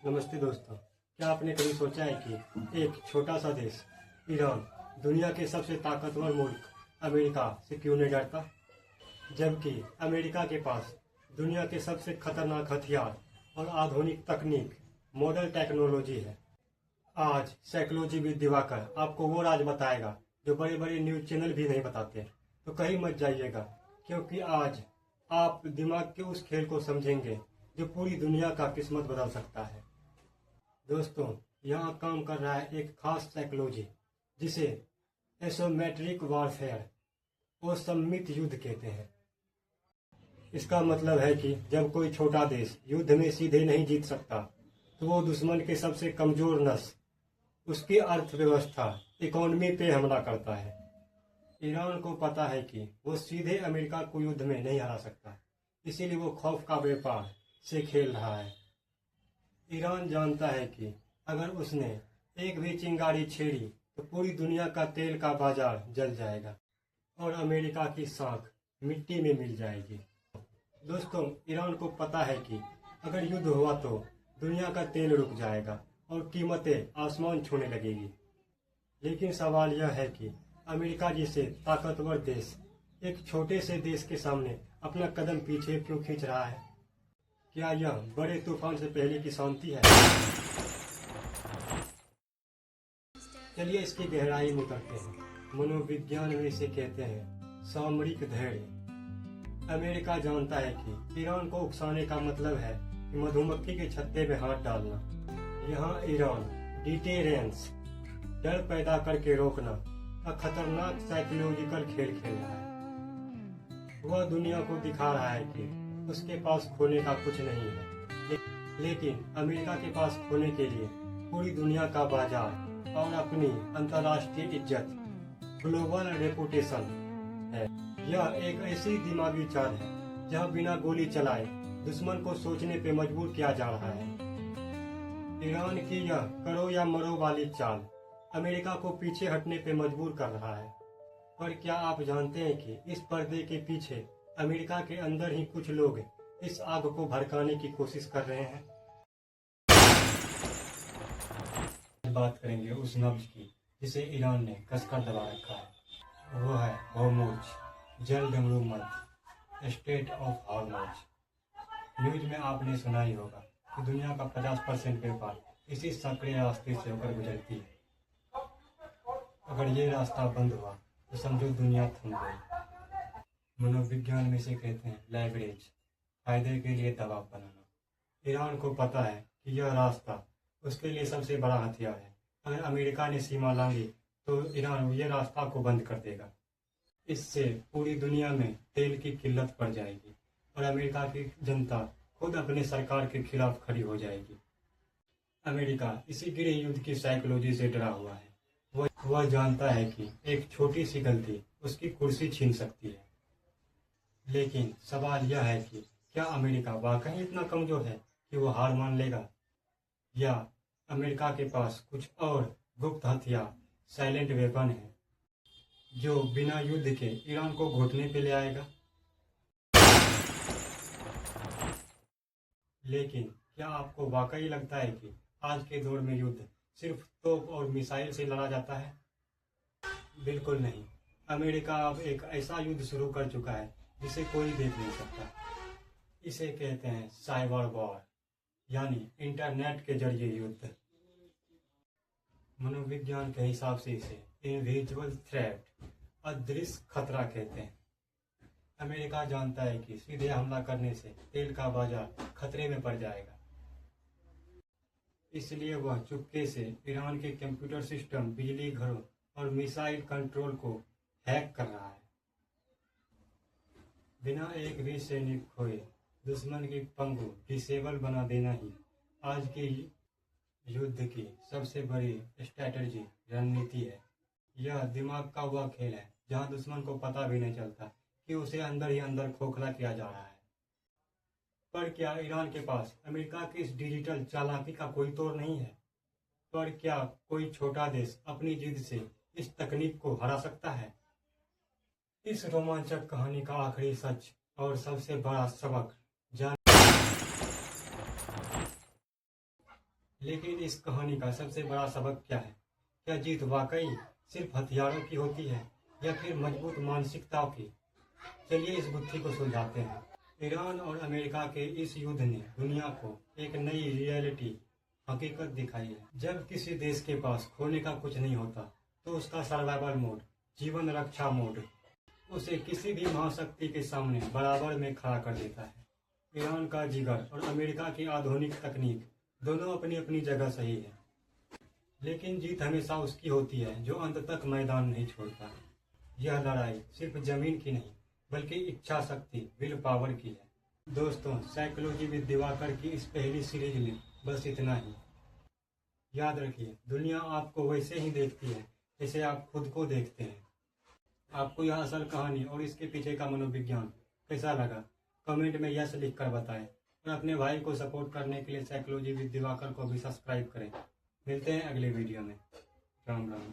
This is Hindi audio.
नमस्ते दोस्तों। क्या आपने कभी सोचा है कि एक छोटा सा देश ईरान दुनिया के सबसे ताकतवर मुल्क अमेरिका से क्यों नहीं डरता, जबकि अमेरिका के पास दुनिया के सबसे खतरनाक हथियार और आधुनिक तकनीक मॉडर्न टेक्नोलॉजी है। आज साइकोलॉजी विद दिवाकर आपको वो राज बताएगा जो बड़े बड़े न्यूज चैनल भी नहीं बताते। तो कहीं मत जाइएगा, क्योंकि आज आप दिमाग के उस खेल को समझेंगे जो पूरी दुनिया का किस्मत बदल सकता है। दोस्तों, यहाँ काम कर रहा है एक खास साइकोलॉजी जिसे एसोमेट्रिक वॉरफेयर और सम्मित युद्ध कहते हैं। इसका मतलब है कि जब कोई छोटा देश युद्ध में सीधे नहीं जीत सकता तो वो दुश्मन के सबसे कमजोर नस, उसकी अर्थव्यवस्था, इकोनॉमी पे हमला करता है। ईरान को पता है कि वो सीधे अमेरिका को युद्ध में नहीं हरा सकता, इसीलिए वो खौफ का व्यापार से खेल रहा है। ईरान जानता है कि अगर उसने एक भी चिंगारी छेड़ी तो पूरी दुनिया का तेल का बाजार जल जाएगा और अमेरिका की साख मिट्टी में मिल जाएगी। दोस्तों, ईरान को पता है कि अगर युद्ध हुआ तो दुनिया का तेल रुक जाएगा और कीमतें आसमान छूने लगेगी। लेकिन सवाल यह है कि अमेरिका जैसे ताकतवर देश एक छोटे से देश के सामने अपना कदम पीछे क्यों खींच रहा है? क्या यह बड़े तूफान से पहले की शांति है? चलिए इसकी गहराई में उतरते हैं। मनोविज्ञान में इसे कहते हैं सामरिक धैर्य। अमेरिका जानता है कि ईरान को उकसाने का मतलब है कि मधुमक्खी के छत्ते में हाथ डालना। यहाँ ईरान डिटेरेंस, डर पैदा करके रोकना का खतरनाक साइकोलॉजिकल खेल खेल रहा है। वह दुनिया को दिखा रहा है कि उसके पास खोने का कुछ नहीं है, लेकिन अमेरिका के पास खोने के लिए पूरी दुनिया का बाजार और अपनी अंतर्राष्ट्रीय इज्जत, ग्लोबल रेपुटेशन है। यह एक ऐसी दिमागी चाल है जहां बिना गोली चलाए दुश्मन को सोचने पे मजबूर किया जा रहा है। ईरान की यह करो या मरो वाली चाल अमेरिका को पीछे हटने पे मजबूर कर रहा है। पर क्या आप जानते हैं कि इस पर्दे के पीछे अमेरिका के अंदर ही कुछ लोग इस आग को भड़काने की कोशिश कर रहे हैं? बात करेंगे उस नब्ज की जिसे ईरान ने कसकर दबा रखा है। वो है हॉर्मुज जल डमरूमंद, स्टेट ऑफ हॉर्मुज। न्यूज में आपने सुना ही होगा कि दुनिया का 50% व्यापार इसी संकरे रास्ते से होकर गुजरती है। अगर ये रास्ता बंद हुआ तो समझो दुनिया थम गई। मनोविज्ञान में इसे कहते हैं लेवरेज, फायदे के लिए दबाव बनाना। ईरान को पता है कि यह रास्ता उसके लिए सबसे बड़ा हथियार है। अगर अमेरिका ने सीमा लांघी तो ईरान ये रास्ता को बंद कर देगा। इससे पूरी दुनिया में तेल की किल्लत पड़ जाएगी और अमेरिका की जनता खुद अपने सरकार के खिलाफ खड़ी हो जाएगी। अमेरिका इसी गृह युद्ध की साइकोलॉजी से डरा हुआ है। वह जानता है कि एक छोटी सी गलती उसकी कुर्सी छीन सकती है। लेकिन सवाल यह है कि क्या अमेरिका वाकई इतना कमजोर है कि वो हार मान लेगा, या अमेरिका के पास कुछ और गुप्त हथियार, साइलेंट वेपन है जो बिना युद्ध के ईरान को घुटने पे ले आएगा? लेकिन क्या आपको वाकई लगता है कि आज के दौर में युद्ध सिर्फ तोप और मिसाइल से लड़ा जाता है? बिल्कुल नहीं। अमेरिका अब एक ऐसा युद्ध शुरू कर चुका है जिसे कोई देख नहीं सकता। इसे कहते हैं साइबर वॉर, यानी इंटरनेट के जरिए युद्ध। मनोविज्ञान के हिसाब से इसे इनविजिबल थ्रेट, अदृश्य खतरा कहते हैं। अमेरिका जानता है कि सीधे हमला करने से तेल का बाजार खतरे में पड़ जाएगा, इसलिए वह चुपके से ईरान के कंप्यूटर सिस्टम, बिजली घरों और मिसाइल कंट्रोल को हैक कर रहा है। बिना एक भी सैनिक खोए दुश्मन की पंगु डिसेबल बना देना ही आज के युद्ध की सबसे बड़ी स्ट्रैटेजी, रणनीति है। यह दिमाग का वह खेल है जहां दुश्मन को पता भी नहीं चलता कि उसे अंदर ही अंदर खोखला किया जा रहा है। पर क्या ईरान के पास अमेरिका की इस डिजिटल चालाकी का कोई तोड़ नहीं है? पर क्या कोई छोटा देश अपनी जिद से इस तकनीक को हरा सकता है? इस रोमांचक कहानी का आखिरी सच और सबसे बड़ा सबक जान लेकिन इस कहानी का सबसे बड़ा सबक क्या है? क्या जीत वाकई सिर्फ हथियारों की होती है या फिर मजबूत मानसिकताओं की? चलिए इस गुत्थी को सुलझाते हैं। ईरान और अमेरिका के इस युद्ध ने दुनिया को एक नई रियलिटी हकीकत दिखाई है। जब किसी देश के पास खोने का कुछ नहीं होता तो उसका सर्वाइवल मोड, जीवन रक्षा मोड, उसे किसी भी महाशक्ति के सामने बराबर में खड़ा कर देता है। ईरान का जिगर और अमेरिका की आधुनिक तकनीक दोनों अपनी अपनी जगह सही है, लेकिन जीत हमेशा उसकी होती है जो अंत तक मैदान नहीं छोड़ता। यह लड़ाई सिर्फ जमीन की नहीं बल्कि इच्छा शक्ति, विल पावर की है। दोस्तों, साइकोलॉजी विद दिवाकर की इस पहली सीरीज में बस इतना ही। याद रखिए, दुनिया आपको वैसे ही देखती है जैसे आप खुद को देखते हैं। आपको यह असल कहानी और इसके पीछे का मनोविज्ञान कैसा लगा? कमेंट में यस लिखकर बताएं और अपने भाई को सपोर्ट करने के लिए साइकोलॉजी विद दिवाकर को भी सब्सक्राइब करें। मिलते हैं अगले वीडियो में। राम राम।